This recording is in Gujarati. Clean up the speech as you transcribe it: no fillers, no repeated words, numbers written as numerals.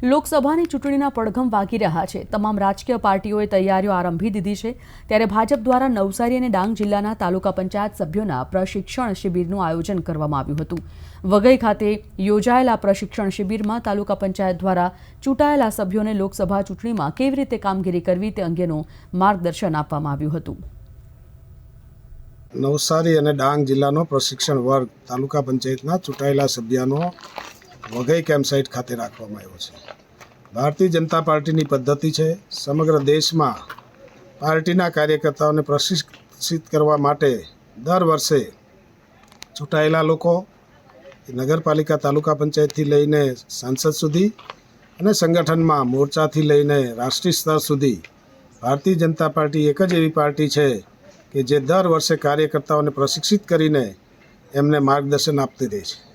લોકસભાની ચૂંટણીના પડઘમ વાગી રહ્યા છે। તમામ રાજકીય પાર્ટીઓએ તૈયારીઓ આરંભી દીધી છે। ત્યારે ભાજપ દ્વારા નવસારી અને ડાંગ જિલ્લાના તાલુકા પંચાયત સભ્યોના પ્રશિક્ષણ શિબિરનું આયોજન કરવામાં આવ્યું હતું। વઘઈ ખાતે યોજાયેલા પ્રશિક્ષણ શિબિરમાં તાલુકા પંચાયત દ્વારા ચૂંટાયેલા સભ્યોને લોકસભા ચૂંટણીમાં કેવી રીતે કામગીરી કરવી તે અંગેનું માર્ગદર્શન આપવામાં આવ્યું હતું। નવસારી અને ડાંગ જિલ્લાનો પ્રશિક્ષણ વર્ગ તાલુકા પંચાયતના ચૂંટાયેલા સભ્યોનો વઘઈ કેમ્પસાઇટ ખાતે રાખવામાં આવ્યો છે। ભારતીય જનતા પાર્ટીની પદ્ધતિ છે સમગ્ર દેશમાં પાર્ટીના કાર્યકર્તાઓને પ્રશિક્ષિત કરવા માટે દર વર્ષે ચૂંટાયેલા લોકો નગરપાલિકા તાલુકા પંચાયતથી લઈને સાંસદ સુધી અને સંગઠનમાં મોરચાથી લઈને રાષ્ટ્રીય સ્તર સુધી ભારતીય જનતા પાર્ટી એક જ એવી પાર્ટી છે કે જે દર વર્ષે કાર્યકર્તાઓને પ્રશિક્ષિત કરીને એમને માર્ગદર્શન આપતી રહે છે।